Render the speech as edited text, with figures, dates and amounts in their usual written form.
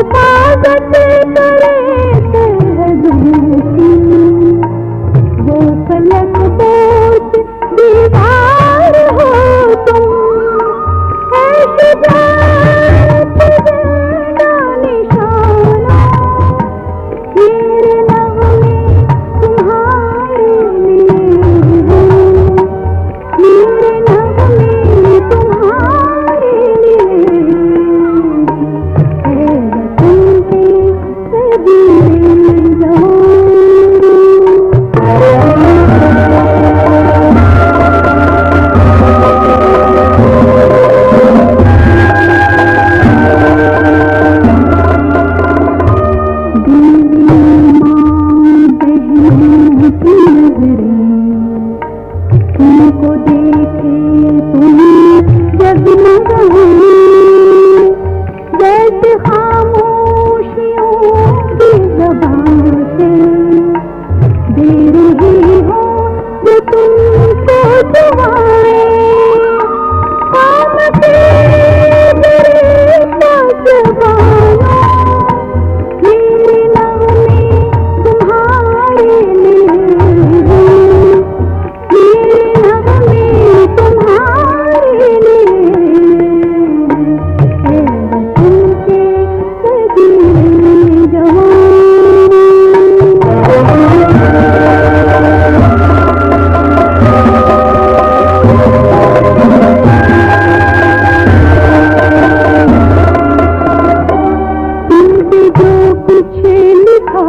हिफाजत करे सरहदों की, वो फलक पोत दीवार हो तुम, है शुजाअत जिंदा निशाना, मेरे नगमे तुम्हारे लिए, मेरे नगमे तुम्हारे लिए, है वतन के सजीले जाओ। तुमको देखे तुम्हें जगमग जैसे खामोशियों की ज़बान से दे रही हो जो तुमको दुआएं, काम के गिरता जबाना, मेरे नगमे तुम्हारे लिए, मेरे नगमे तुम्हारे लिए, है वतन के सजीले जवां। तुमसे जो कुछ लिखा